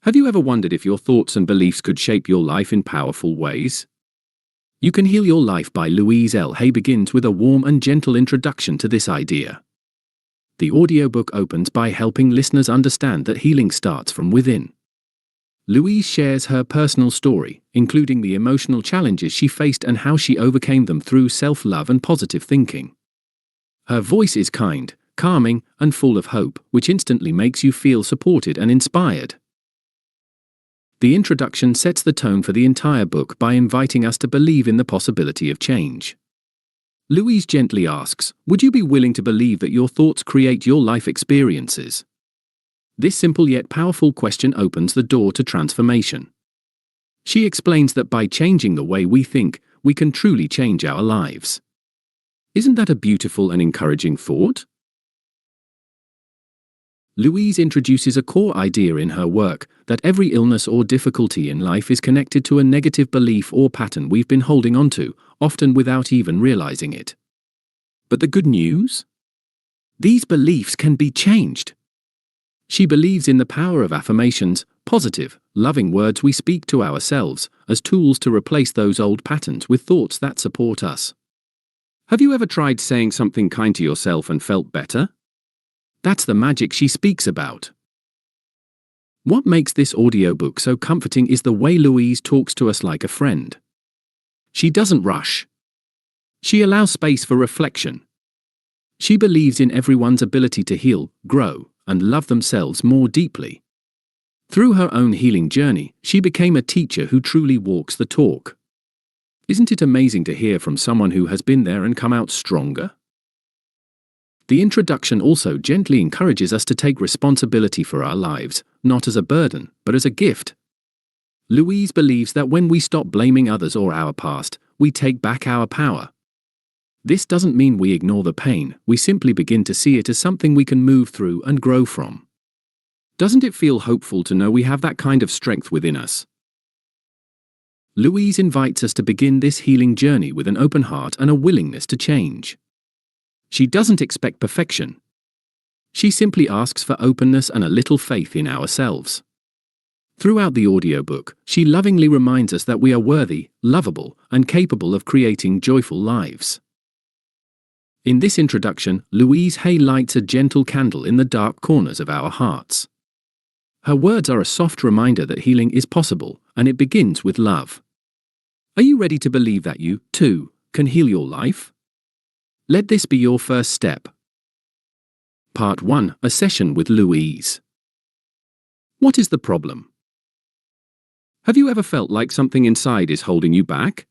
Have you ever wondered if your thoughts and beliefs could shape your life in powerful ways? You Can Heal Your Life by Louise L. Hay begins with a warm and gentle introduction to this idea. The audiobook opens by helping listeners understand that healing starts from within. Louise shares her personal story, including the emotional challenges she faced and how she overcame them through self-love and positive thinking. Her voice is kind, calming, and full of hope, which instantly makes you feel supported and inspired. The introduction sets the tone for the entire book by inviting us to believe in the possibility of change. Louise gently asks, would you be willing to believe that your thoughts create your life experiences? This simple yet powerful question opens the door to transformation. She explains that by changing the way we think, we can truly change our lives. Isn't that a beautiful and encouraging thought? Louise introduces a core idea in her work, that every illness or difficulty in life is connected to a negative belief or pattern we've been holding onto, often without even realizing it. But the good news? These beliefs can be changed. She believes in the power of affirmations, positive, loving words we speak to ourselves, as tools to replace those old patterns with thoughts that support us. Have you ever tried saying something kind to yourself and felt better? That's the magic she speaks about. What makes this audiobook so comforting is the way Louise talks to us like a friend. She doesn't rush. She allows space for reflection. She believes in everyone's ability to heal, grow, and love themselves more deeply. Through her own healing journey, she became a teacher who truly walks the talk. Isn't it amazing to hear from someone who has been there and come out stronger? The introduction also gently encourages us to take responsibility for our lives, not as a burden, but as a gift. Louise believes that when we stop blaming others or our past, we take back our power. This doesn't mean we ignore the pain, we simply begin to see it as something we can move through and grow from. Doesn't it feel hopeful to know we have that kind of strength within us? Louise invites us to begin this healing journey with an open heart and a willingness to change. She doesn't expect perfection. She simply asks for openness and a little faith in ourselves. Throughout the audiobook, she lovingly reminds us that we are worthy, lovable, and capable of creating joyful lives. In this introduction, Louise Hay lights a gentle candle in the dark corners of our hearts. Her words are a soft reminder that healing is possible, and it begins with love. Are you ready to believe that you, too, can heal your life? Let this be your first step. Part 1. A session with Louise. What is the problem? Have you ever felt like something inside is holding you back?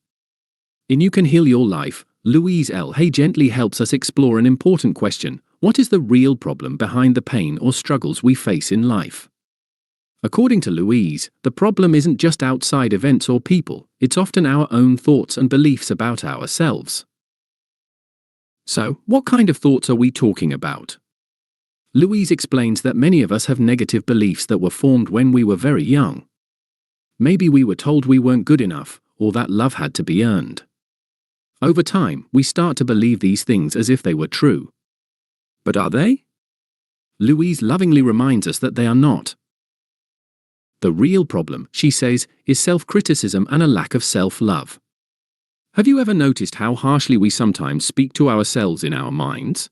In You Can Heal Your Life, Louise L. Hay gently helps us explore an important question: what is the real problem behind the pain or struggles we face in life? According to Louise, the problem isn't just outside events or people, it's often our own thoughts and beliefs about ourselves. So, what kind of thoughts are we talking about? Louise explains that many of us have negative beliefs that were formed when we were very young. Maybe we were told we weren't good enough, or that love had to be earned. Over time, we start to believe these things as if they were true. But are they? Louise lovingly reminds us that they are not. The real problem, she says, is self-criticism and a lack of self-love. Have you ever noticed how harshly we sometimes speak to ourselves in our minds?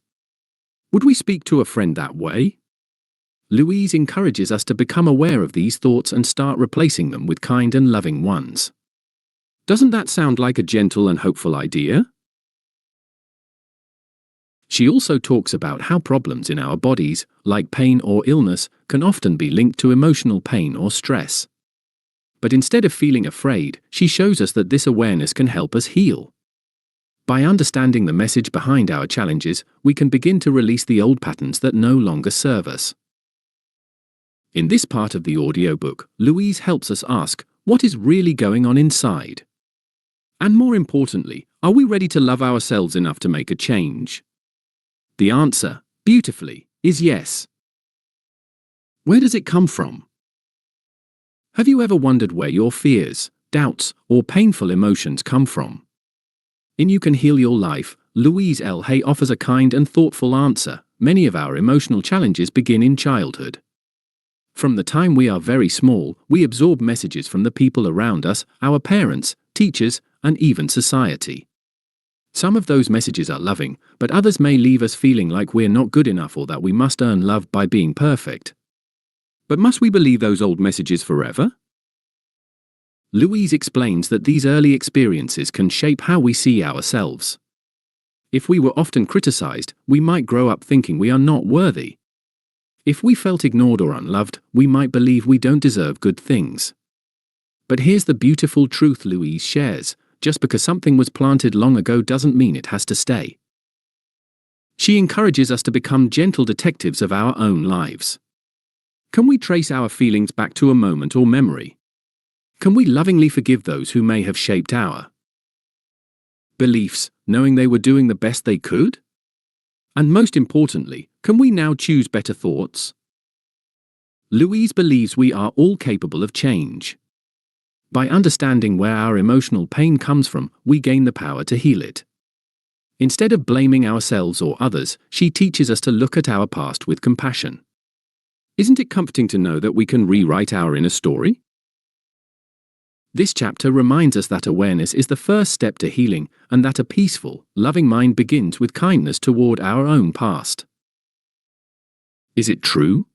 Would we speak to a friend that way? Louise encourages us to become aware of these thoughts and start replacing them with kind and loving ones. Doesn't that sound like a gentle and hopeful idea? She also talks about how problems in our bodies, like pain or illness, can often be linked to emotional pain or stress. But instead of feeling afraid, she shows us that this awareness can help us heal. By understanding the message behind our challenges, we can begin to release the old patterns that no longer serve us. In this part of the audiobook, Louise helps us ask, what is really going on inside? And more importantly, are we ready to love ourselves enough to make a change? The answer, beautifully, is yes. Where does it come from? Have you ever wondered where your fears, doubts, or painful emotions come from? In You Can Heal Your Life, Louise L. Hay offers a kind and thoughtful answer. Many of our emotional challenges begin in childhood. From the time we are very small, we absorb messages from the people around us, our parents, teachers, and even society. Some of those messages are loving, but others may leave us feeling like we're not good enough or that we must earn love by being perfect. But must we believe those old messages forever? Louise explains that these early experiences can shape how we see ourselves. If we were often criticized, we might grow up thinking we are not worthy. If we felt ignored or unloved, we might believe we don't deserve good things. But here's the beautiful truth Louise shares: just because something was planted long ago doesn't mean it has to stay. She encourages us to become gentle detectives of our own lives. Can we trace our feelings back to a moment or memory? Can we lovingly forgive those who may have shaped our beliefs, knowing they were doing the best they could? And most importantly, can we now choose better thoughts? Louise believes we are all capable of change. By understanding where our emotional pain comes from, we gain the power to heal it. Instead of blaming ourselves or others, she teaches us to look at our past with compassion. Isn't it comforting to know that we can rewrite our inner story? This chapter reminds us that awareness is the first step to healing, and that a peaceful, loving mind begins with kindness toward our own past. Is it true?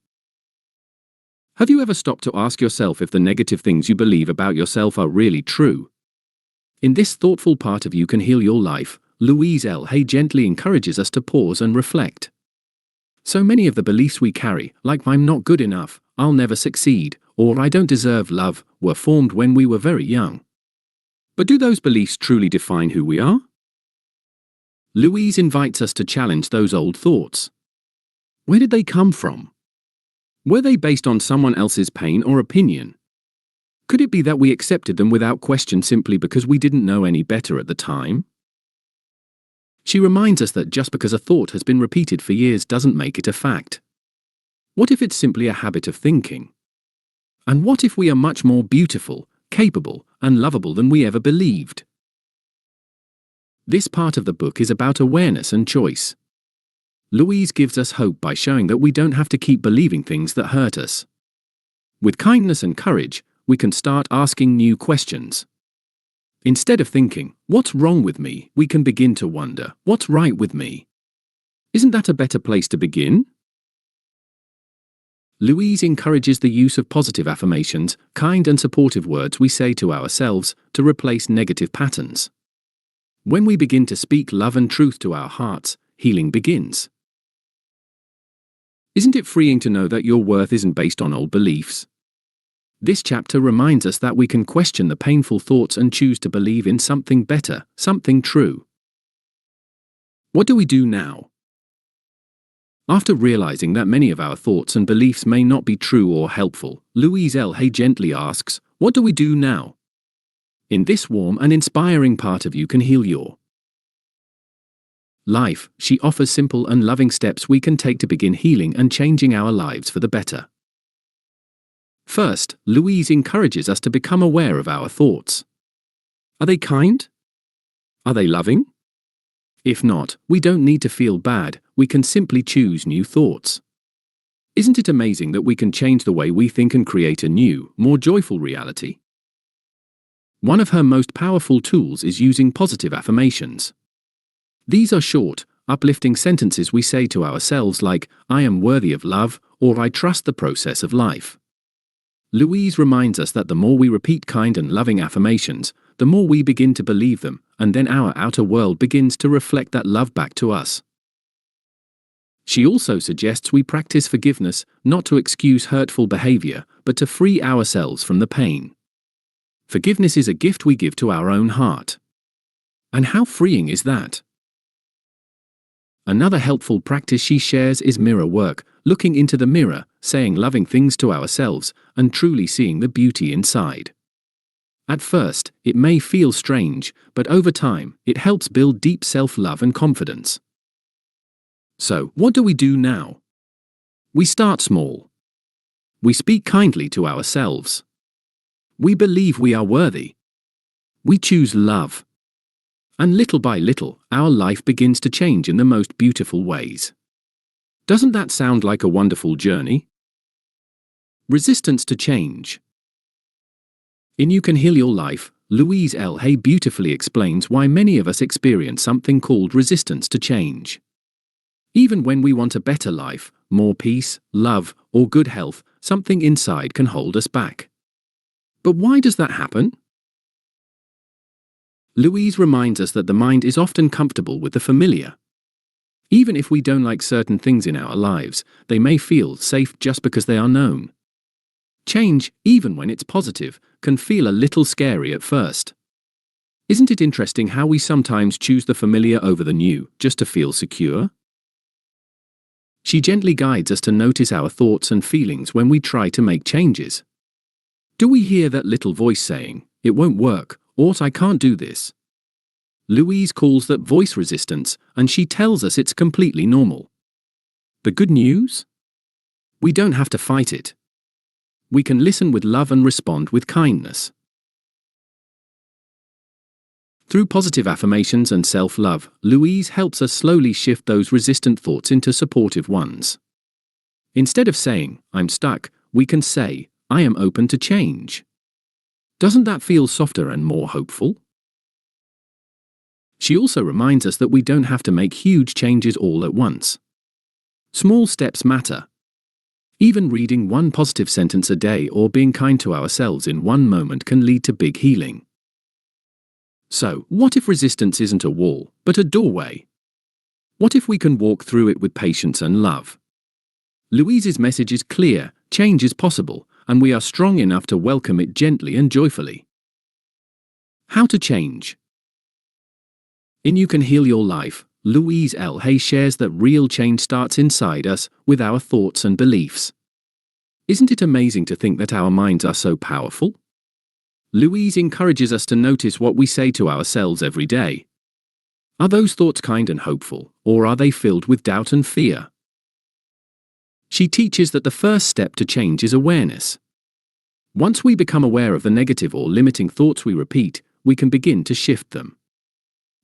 Have you ever stopped to ask yourself if the negative things you believe about yourself are really true? In this thoughtful part of You Can Heal Your Life, Louise L. Hay gently encourages us to pause and reflect. So many of the beliefs we carry, like "I'm not good enough," "I'll never succeed," or "I don't deserve love," were formed when we were very young. But do those beliefs truly define who we are? Louise invites us to challenge those old thoughts. Where did they come from? Were they based on someone else's pain or opinion? Could it be that we accepted them without question simply because we didn't know any better at the time? She reminds us that just because a thought has been repeated for years doesn't make it a fact. What if it's simply a habit of thinking? And what if we are much more beautiful, capable, and lovable than we ever believed? This part of the book is about awareness and choice. Louise gives us hope by showing that we don't have to keep believing things that hurt us. With kindness and courage, we can start asking new questions. Instead of thinking, "What's wrong with me?" we can begin to wonder, "What's right with me?" Isn't that a better place to begin? Louise encourages the use of positive affirmations, kind and supportive words we say to ourselves, to replace negative patterns. When we begin to speak love and truth to our hearts, healing begins. Isn't it freeing to know that your worth isn't based on old beliefs? This chapter reminds us that we can question the painful thoughts and choose to believe in something better, something true. What do we do now? After realizing that many of our thoughts and beliefs may not be true or helpful, Louise L. Hay gently asks, what do we do now? In this warm and inspiring part of You Can Heal Your Life, she offers simple and loving steps we can take to begin healing and changing our lives for the better. First, Louise encourages us to become aware of our thoughts. Are they kind? Are they loving? If not, we don't need to feel bad, we can simply choose new thoughts. Isn't it amazing that we can change the way we think and create a new, more joyful reality? One of her most powerful tools is using positive affirmations. These are short, uplifting sentences we say to ourselves like, "I am worthy of love," or "I trust the process of life." Louise reminds us that the more we repeat kind and loving affirmations, the more we begin to believe them, and then our outer world begins to reflect that love back to us. She also suggests we practice forgiveness, not to excuse hurtful behavior, but to free ourselves from the pain. Forgiveness is a gift we give to our own heart. And how freeing is that? Another helpful practice she shares is mirror work, looking into the mirror, saying loving things to ourselves, and truly seeing the beauty inside. At first, it may feel strange, but over time, it helps build deep self-love and confidence. So, what do we do now? We start small. We speak kindly to ourselves. We believe we are worthy. We choose love. And little by little, our life begins to change in the most beautiful ways. Doesn't that sound like a wonderful journey? Resistance to change. In You Can Heal Your Life, Louise L. Hay beautifully explains why many of us experience something called resistance to change. Even when we want a better life, more peace, love, or good health, something inside can hold us back. But why does that happen? Louise reminds us that the mind is often comfortable with the familiar. Even if we don't like certain things in our lives, they may feel safe just because they are known. Change, even when it's positive, can feel a little scary at first. Isn't it interesting how we sometimes choose the familiar over the new, just to feel secure? She gently guides us to notice our thoughts and feelings when we try to make changes. Do we hear that little voice saying, "It won't work," or "I can't do this"? Louise calls that voice resistance, and she tells us it's completely normal. The good news? We don't have to fight it. We can listen with love and respond with kindness. Through positive affirmations and self-love, Louise helps us slowly shift those resistant thoughts into supportive ones. Instead of saying, "I'm stuck," we can say, "I am open to change." Doesn't that feel softer and more hopeful? She also reminds us that we don't have to make huge changes all at once. Small steps matter. Even reading one positive sentence a day or being kind to ourselves in one moment can lead to big healing. So, what if resistance isn't a wall, but a doorway? What if we can walk through it with patience and love? Louise's message is clear: change is possible, and we are strong enough to welcome it gently and joyfully. How to change? In You Can Heal Your Life, Louise L. Hay shares that real change starts inside us, with our thoughts and beliefs. Isn't it amazing to think that our minds are so powerful? Louise encourages us to notice what we say to ourselves every day. Are those thoughts kind and hopeful, or are they filled with doubt and fear? She teaches that the first step to change is awareness. Once we become aware of the negative or limiting thoughts we repeat, we can begin to shift them.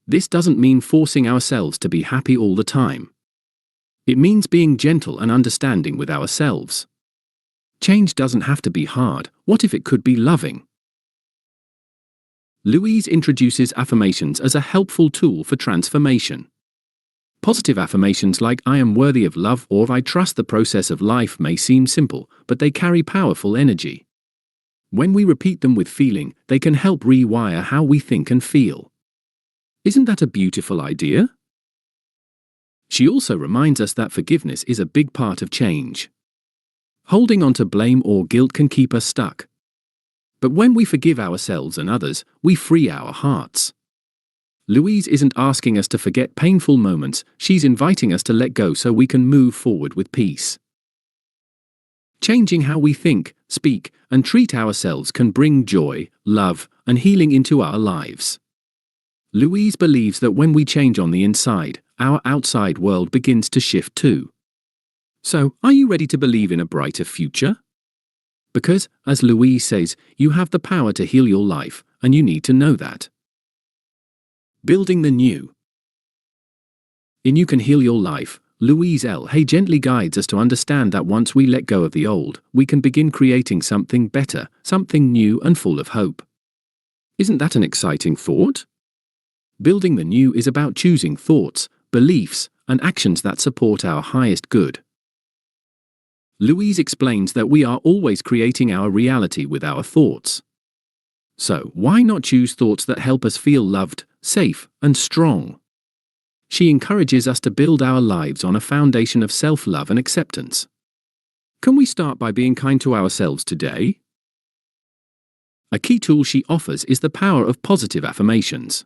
This doesn't mean forcing ourselves to be happy all the time. It means being gentle and understanding with ourselves. Change doesn't have to be hard. What if it could be loving? Louise introduces affirmations as a helpful tool for transformation. Positive affirmations like "I am worthy of love" or "I trust the process of life" may seem simple, but they carry powerful energy. When we repeat them with feeling, they can help rewire how we think and feel. Isn't that a beautiful idea? She also reminds us that forgiveness is a big part of change. Holding on to blame or guilt can keep us stuck. But when we forgive ourselves and others, we free our hearts. Louise isn't asking us to forget painful moments, she's inviting us to let go so we can move forward with peace. Changing how we think, speak, and treat ourselves can bring joy, love, and healing into our lives. Louise believes that when we change on the inside, our outside world begins to shift too. So, are you ready to believe in a brighter future? Because, as Louise says, you have the power to heal your life, and you need to know that. Building the new. In You Can Heal Your Life, Louise L. Hay gently guides us to understand that once we let go of the old, we can begin creating something better, something new and full of hope. Isn't that an exciting thought? Building the new is about choosing thoughts, beliefs, and actions that support our highest good. Louise explains that we are always creating our reality with our thoughts. So, why not choose thoughts that help us feel loved, safe, and strong? She encourages us to build our lives on a foundation of self-love and acceptance. Can we start by being kind to ourselves today? A key tool she offers is the power of positive affirmations.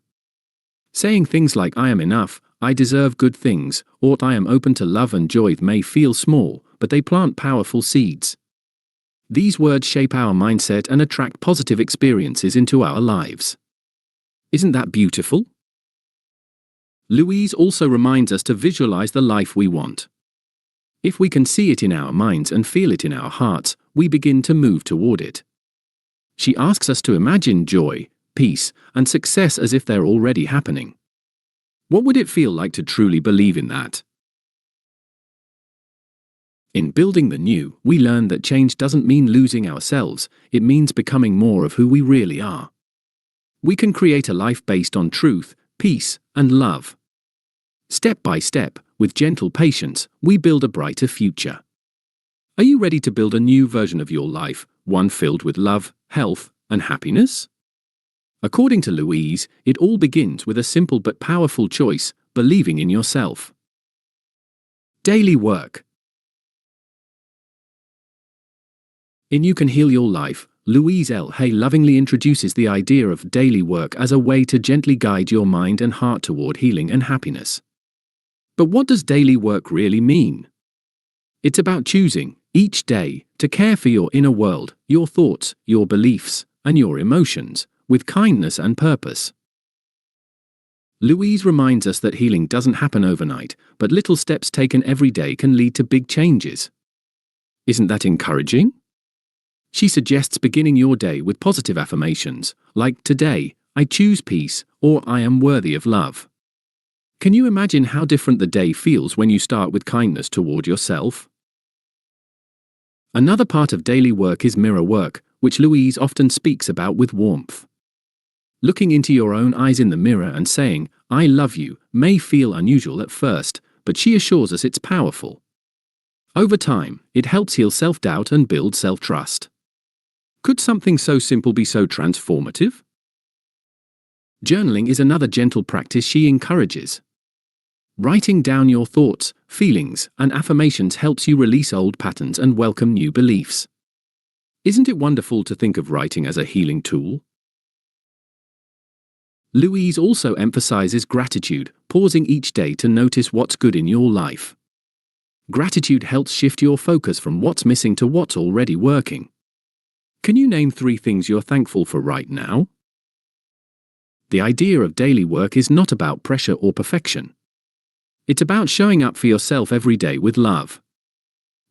Saying things like "I am enough," "I deserve good things," or "I am open to love and joy" may feel small, but they plant powerful seeds. These words shape our mindset and attract positive experiences into our lives. Isn't that beautiful? Louise also reminds us to visualize the life we want. If we can see it in our minds and feel it in our hearts, we begin to move toward it. She asks us to imagine joy, peace, and success as if they're already happening. What would it feel like to truly believe in that? In building the new, we learn that change doesn't mean losing ourselves, it means becoming more of who we really are. We can create a life based on truth, peace, and love. Step by step, with gentle patience, we build a brighter future. Are you ready to build a new version of your life, one filled with love, health, and happiness? According to Louise, it all begins with a simple but powerful choice: believing in yourself. Daily work. In You Can Heal Your Life, Louise Hay lovingly introduces the idea of daily work as a way to gently guide your mind and heart toward healing and happiness. But what does daily work really mean? It's about choosing, each day, to care for your inner world, your thoughts, your beliefs, and your emotions, with kindness and purpose. Louise reminds us that healing doesn't happen overnight, but little steps taken every day can lead to big changes. Isn't that encouraging? She suggests beginning your day with positive affirmations, like "Today, I choose peace," or "I am worthy of love." Can you imagine how different the day feels when you start with kindness toward yourself? Another part of daily work is mirror work, which Louise often speaks about with warmth. Looking into your own eyes in the mirror and saying, "I love you," may feel unusual at first, but she assures us it's powerful. Over time, it helps heal self-doubt and build self-trust. Could something so simple be so transformative? Journaling is another gentle practice she encourages. Writing down your thoughts, feelings, and affirmations helps you release old patterns and welcome new beliefs. Isn't it wonderful to think of writing as a healing tool? Louise also emphasizes gratitude, pausing each day to notice what's good in your life. Gratitude helps shift your focus from what's missing to what's already working. Can you name 3 things you're thankful for right now? The idea of daily work is not about pressure or perfection. It's about showing up for yourself every day with love.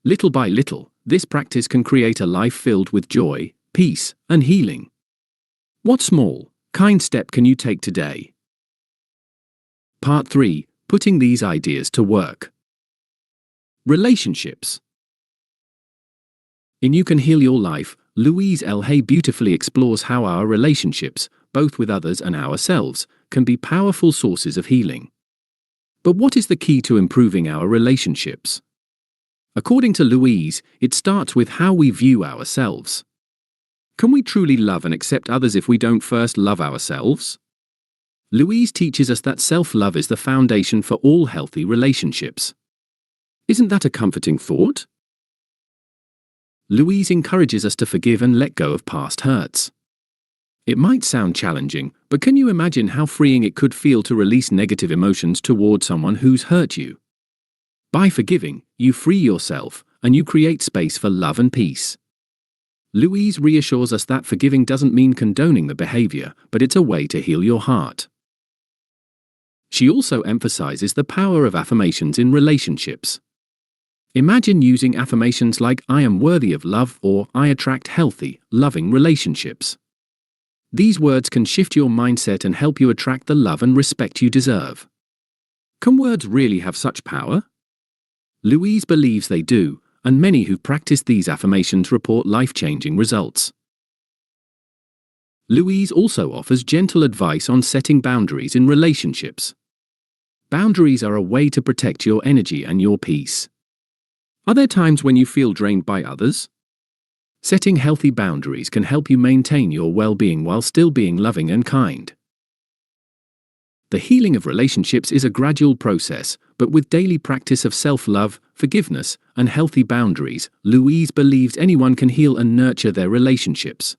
Little by little, this practice can create a life filled with joy, peace, and healing. What small, kind step can you take today? Part 3. Putting these ideas to work. Relationships. In You Can Heal Your Life, Louise Hay beautifully explores how our relationships, both with others and ourselves, can be powerful sources of healing. But what is the key to improving our relationships? According to Louise, it starts with how we view ourselves. Can we truly love and accept others if we don't first love ourselves? Louise teaches us that self-love is the foundation for all healthy relationships. Isn't that a comforting thought? Louise encourages us to forgive and let go of past hurts. It might sound challenging, but can you imagine how freeing it could feel to release negative emotions toward someone who's hurt you? By forgiving, you free yourself, and you create space for love and peace. Louise reassures us that forgiving doesn't mean condoning the behavior, but it's a way to heal your heart. She also emphasizes the power of affirmations in relationships. Imagine using affirmations like "I am worthy of love" or "I attract healthy, loving relationships." These words can shift your mindset and help you attract the love and respect you deserve. Can words really have such power? Louise believes they do, and many who practice these affirmations report life-changing results. Louise also offers gentle advice on setting boundaries in relationships. Boundaries are a way to protect your energy and your peace. Are there times when you feel drained by others? Setting healthy boundaries can help you maintain your well-being while still being loving and kind. The healing of relationships is a gradual process, but with daily practice of self-love, forgiveness, and healthy boundaries, Louise believes anyone can heal and nurture their relationships.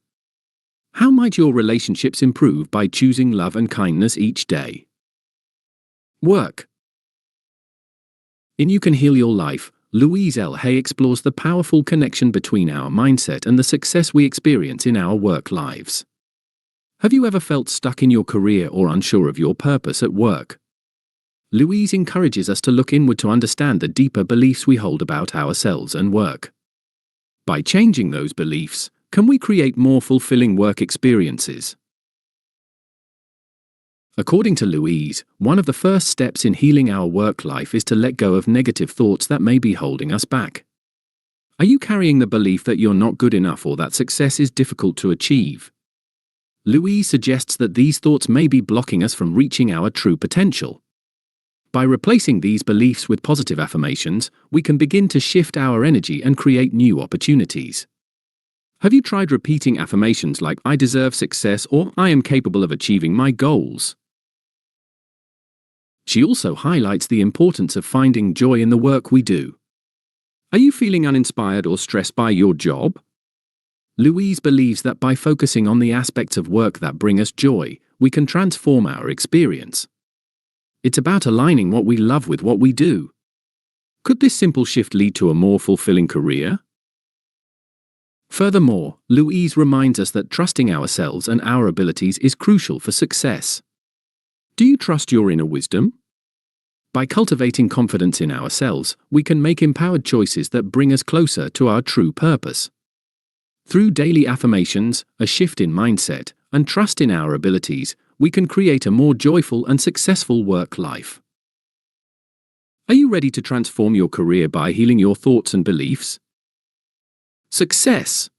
How might your relationships improve by choosing love and kindness each day? Work. In You Can Heal Your Life, Louise Hay explores the powerful connection between our mindset and the success we experience in our work lives. Have you ever felt stuck in your career or unsure of your purpose at work? Louise encourages us to look inward to understand the deeper beliefs we hold about ourselves and work. By changing those beliefs, can we create more fulfilling work experiences? According to Louise, one of the first steps in healing our work life is to let go of negative thoughts that may be holding us back. Are you carrying the belief that you're not good enough or that success is difficult to achieve? Louise suggests that these thoughts may be blocking us from reaching our true potential. By replacing these beliefs with positive affirmations, we can begin to shift our energy and create new opportunities. Have you tried repeating affirmations like "I deserve success" or "I am capable of achieving my goals"? She also highlights the importance of finding joy in the work we do. Are you feeling uninspired or stressed by your job? Louise believes that by focusing on the aspects of work that bring us joy, we can transform our experience. It's about aligning what we love with what we do. Could this simple shift lead to a more fulfilling career? Furthermore, Louise reminds us that trusting ourselves and our abilities is crucial for success. Do you trust your inner wisdom? By cultivating confidence in ourselves, we can make empowered choices that bring us closer to our true purpose. Through daily affirmations, a shift in mindset, and trust in our abilities, we can create a more joyful and successful work life. Are you ready to transform your career by healing your thoughts and beliefs? Success.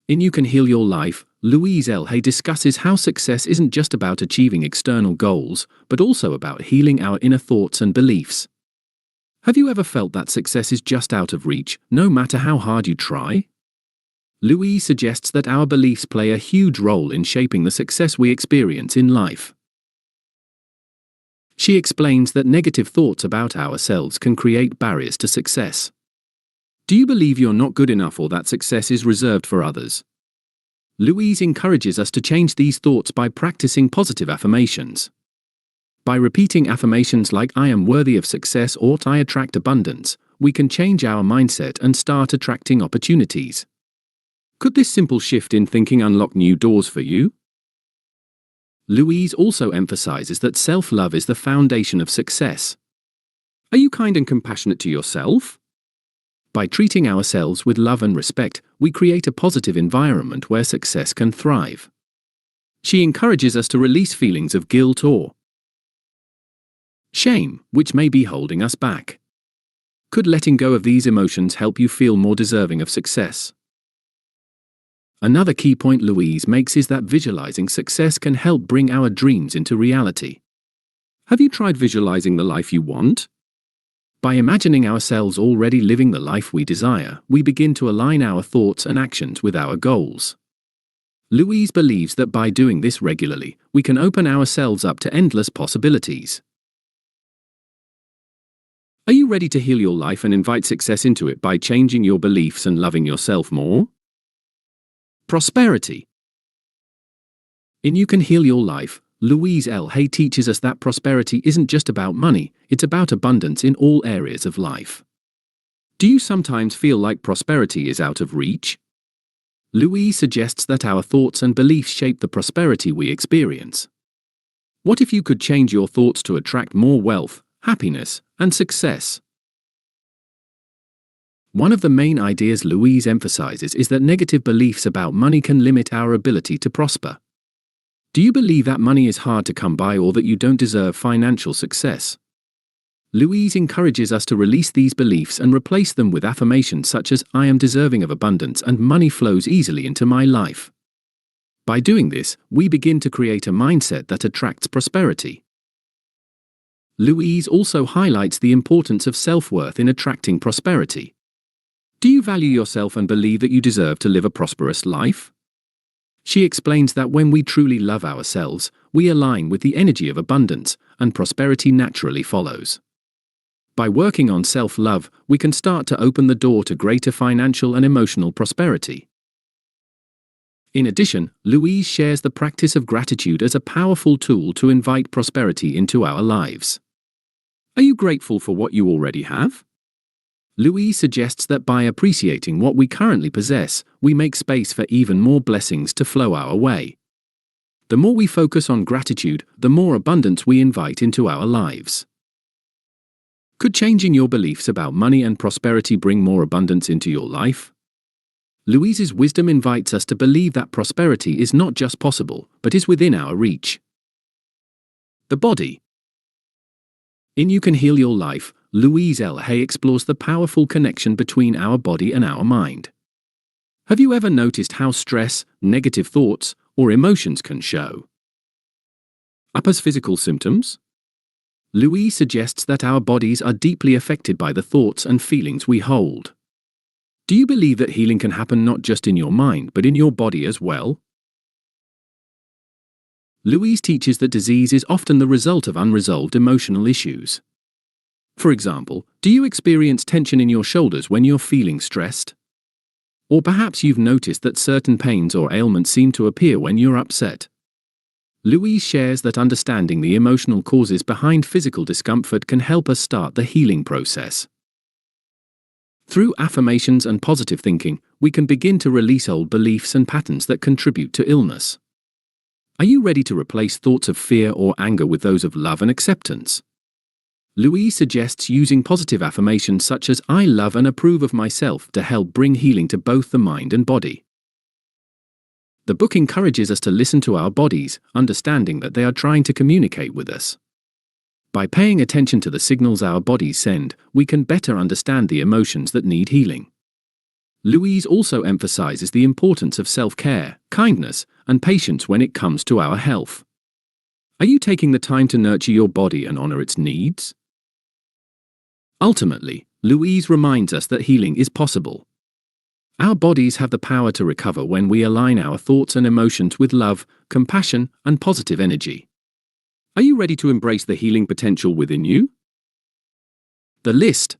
In You Can Heal Your Life, Louise L. Hay discusses how success isn't just about achieving external goals, but also about healing our inner thoughts and beliefs. Have you ever felt that success is just out of reach, no matter how hard you try? Louise suggests that our beliefs play a huge role in shaping the success we experience in life. She explains that negative thoughts about ourselves can create barriers to success. Do you believe you're not good enough or that success is reserved for others? Louise encourages us to change these thoughts by practicing positive affirmations. By repeating affirmations like "I am worthy of success" or "I attract abundance," we can change our mindset and start attracting opportunities. Could this simple shift in thinking unlock new doors for you? Louise also emphasizes that self-love is the foundation of success. Are you kind and compassionate to yourself? By treating ourselves with love and respect, we create a positive environment where success can thrive. She encourages us to release feelings of guilt or shame, which may be holding us back. Could letting go of these emotions help you feel more deserving of success? Another key point Louise makes is that visualizing success can help bring our dreams into reality. Have you tried visualizing the life you want? By imagining ourselves already living the life we desire, we begin to align our thoughts and actions with our goals. Louise believes that by doing this regularly, we can open ourselves up to endless possibilities. Are you ready to heal your life and invite success into it by changing your beliefs and loving yourself more? Prosperity. In You Can Heal Your Life, Louise L. Hay teaches us that prosperity isn't just about money, it's about abundance in all areas of life. Do you sometimes feel like prosperity is out of reach? Louise suggests that our thoughts and beliefs shape the prosperity we experience. What if you could change your thoughts to attract more wealth, happiness, and success? One of the main ideas Louise emphasizes is that negative beliefs about money can limit our ability to prosper. Do you believe that money is hard to come by or that you don't deserve financial success? Louise encourages us to release these beliefs and replace them with affirmations such as "I am deserving of abundance and money flows easily into my life." By doing this, we begin to create a mindset that attracts prosperity. Louise also highlights the importance of self-worth in attracting prosperity. Do you value yourself and believe that you deserve to live a prosperous life? She explains that when we truly love ourselves, we align with the energy of abundance, and prosperity naturally follows. By working on self-love, we can start to open the door to greater financial and emotional prosperity. In addition, Louise shares the practice of gratitude as a powerful tool to invite prosperity into our lives. Are you grateful for what you already have? Louise suggests that by appreciating what we currently possess, we make space for even more blessings to flow our way. The more we focus on gratitude, the more abundance we invite into our lives. Could changing your beliefs about money and prosperity bring more abundance into your life? Louise's wisdom invites us to believe that prosperity is not just possible, but is within our reach. The body. In You Can Heal Your Life, Louise Hay explores the powerful connection between our body and our mind. Have you ever noticed how stress, negative thoughts, or emotions can show up as physical symptoms? Louise suggests that our bodies are deeply affected by the thoughts and feelings we hold. Do you believe that healing can happen not just in your mind but in your body as well? Louise teaches that disease is often the result of unresolved emotional issues. For example, do you experience tension in your shoulders when you're feeling stressed? Or perhaps you've noticed that certain pains or ailments seem to appear when you're upset. Louise shares that understanding the emotional causes behind physical discomfort can help us start the healing process. Through affirmations and positive thinking, we can begin to release old beliefs and patterns that contribute to illness. Are you ready to replace thoughts of fear or anger with those of love and acceptance? Louise suggests using positive affirmations such as "I love and approve of myself" to help bring healing to both the mind and body. The book encourages us to listen to our bodies, understanding that they are trying to communicate with us. By paying attention to the signals our bodies send, we can better understand the emotions that need healing. Louise also emphasizes the importance of self-care, kindness, and patience when it comes to our health. Are you taking the time to nurture your body and honor its needs? Ultimately, Louise reminds us that healing is possible. Our bodies have the power to recover when we align our thoughts and emotions with love, compassion, and positive energy. Are you ready to embrace the healing potential within you? The list.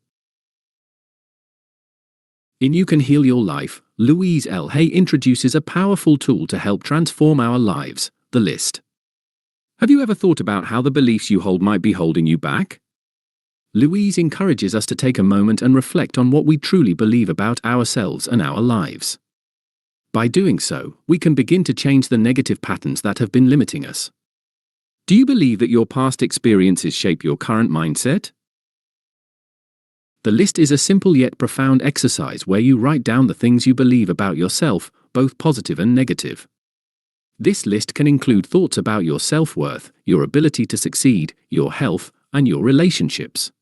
In You Can Heal Your Life, Louise L. Hay introduces a powerful tool to help transform our lives, the list. Have you ever thought about how the beliefs you hold might be holding you back? Louise encourages us to take a moment and reflect on what we truly believe about ourselves and our lives. By doing so, we can begin to change the negative patterns that have been limiting us. Do you believe that your past experiences shape your current mindset? The list is a simple yet profound exercise where you write down the things you believe about yourself, both positive and negative. This list can include thoughts about your self-worth, your ability to succeed, your health, and your relationships.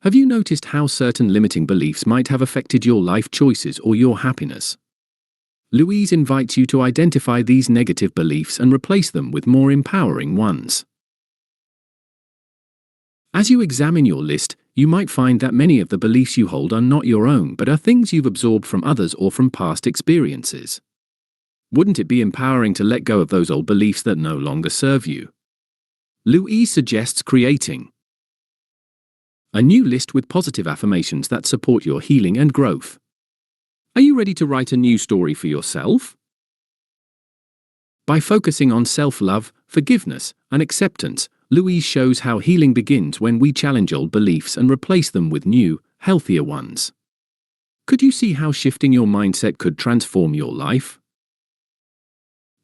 Have you noticed how certain limiting beliefs might have affected your life choices or your happiness? Louise invites you to identify these negative beliefs and replace them with more empowering ones. As you examine your list, you might find that many of the beliefs you hold are not your own but are things you've absorbed from others or from past experiences. Wouldn't it be empowering to let go of those old beliefs that no longer serve you? Louise suggests creating a new list with positive affirmations that support your healing and growth. Are you ready to write a new story for yourself? By focusing on self-love, forgiveness, and acceptance, Louise shows how healing begins when we challenge old beliefs and replace them with new, healthier ones. Could you see how shifting your mindset could transform your life?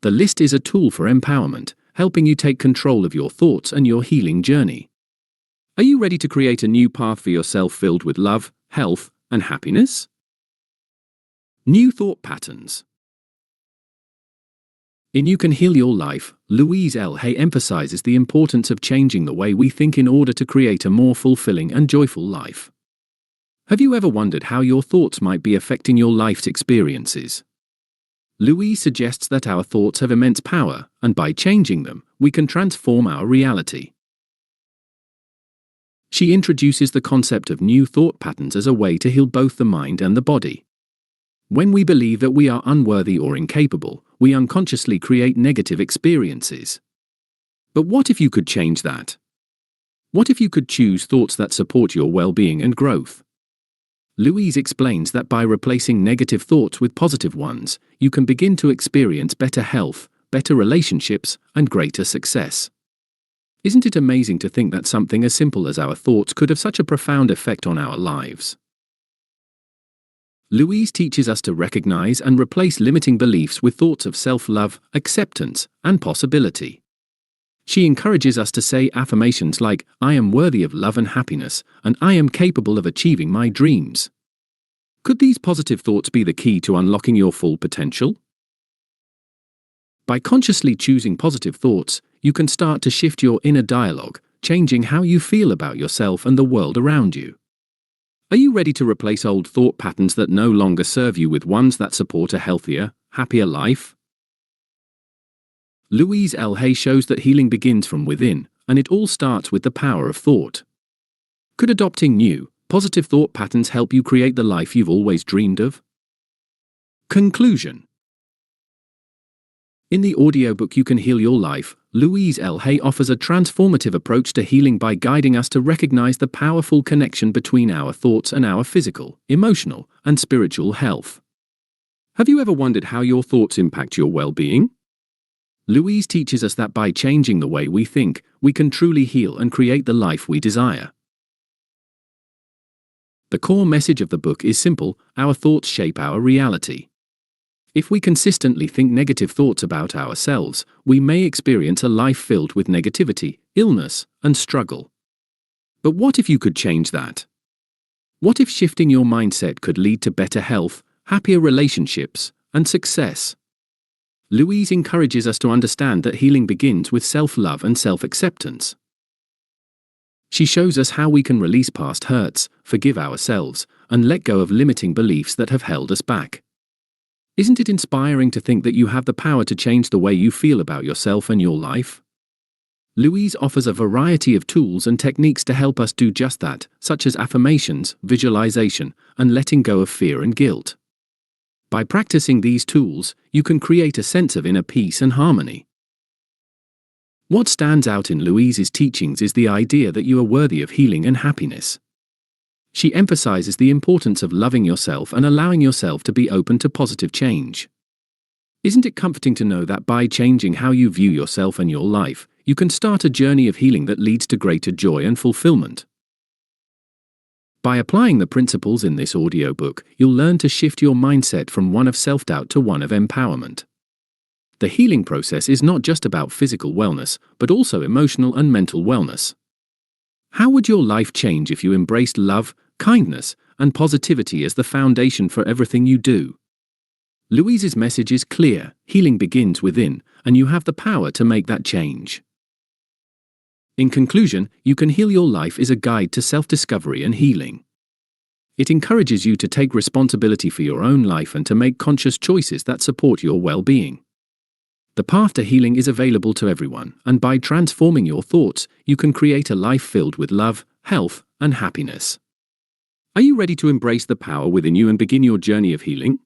The list is a tool for empowerment, helping you take control of your thoughts and your healing journey. Are you ready to create a new path for yourself filled with love, health, and happiness? New thought patterns. In You Can Heal Your Life, Louise L. Hay emphasizes the importance of changing the way we think in order to create a more fulfilling and joyful life. Have you ever wondered how your thoughts might be affecting your life's experiences? Louise suggests that our thoughts have immense power, and by changing them, we can transform our reality. She introduces the concept of new thought patterns as a way to heal both the mind and the body. When we believe that we are unworthy or incapable, we unconsciously create negative experiences. But what if you could change that? What if you could choose thoughts that support your well-being and growth? Louise explains that by replacing negative thoughts with positive ones, you can begin to experience better health, better relationships, and greater success. Isn't it amazing to think that something as simple as our thoughts could have such a profound effect on our lives? Louise teaches us to recognize and replace limiting beliefs with thoughts of self-love, acceptance, and possibility. She encourages us to say affirmations like, "I am worthy of love and happiness," and "I am capable of achieving my dreams." Could these positive thoughts be the key to unlocking your full potential? By consciously choosing positive thoughts, you can start to shift your inner dialogue, changing how you feel about yourself and the world around you. Are you ready to replace old thought patterns that no longer serve you with ones that support a healthier, happier life? Louise L. Hay shows that healing begins from within, and it all starts with the power of thought. Could adopting new, positive thought patterns help you create the life you've always dreamed of? Conclusion. In the audiobook You Can Heal Your Life, Louise L. Hay offers a transformative approach to healing by guiding us to recognize the powerful connection between our thoughts and our physical, emotional, and spiritual health. Have you ever wondered how your thoughts impact your well-being? Louise teaches us that by changing the way we think, we can truly heal and create the life we desire. The core message of the book is simple: our thoughts shape our reality. If we consistently think negative thoughts about ourselves, we may experience a life filled with negativity, illness, and struggle. But what if you could change that? What if shifting your mindset could lead to better health, happier relationships, and success? Louise encourages us to understand that healing begins with self-love and self-acceptance. She shows us how we can release past hurts, forgive ourselves, and let go of limiting beliefs that have held us back. Isn't it inspiring to think that you have the power to change the way you feel about yourself and your life? Louise offers a variety of tools and techniques to help us do just that, such as affirmations, visualization, and letting go of fear and guilt. By practicing these tools, you can create a sense of inner peace and harmony. What stands out in Louise's teachings is the idea that you are worthy of healing and happiness. She emphasizes the importance of loving yourself and allowing yourself to be open to positive change. Isn't it comforting to know that by changing how you view yourself and your life, you can start a journey of healing that leads to greater joy and fulfillment? By applying the principles in this audiobook, you'll learn to shift your mindset from one of self-doubt to one of empowerment. The healing process is not just about physical wellness, but also emotional and mental wellness. How would your life change if you embraced love, kindness, and positivity as the foundation for everything you do? Louise's message is clear: healing begins within, and you have the power to make that change. In conclusion, You Can Heal Your Life is a guide to self-discovery and healing. It encourages you to take responsibility for your own life and to make conscious choices that support your well-being. The path to healing is available to everyone, and by transforming your thoughts, you can create a life filled with love, health, and happiness. Are you ready to embrace the power within you and begin your journey of healing?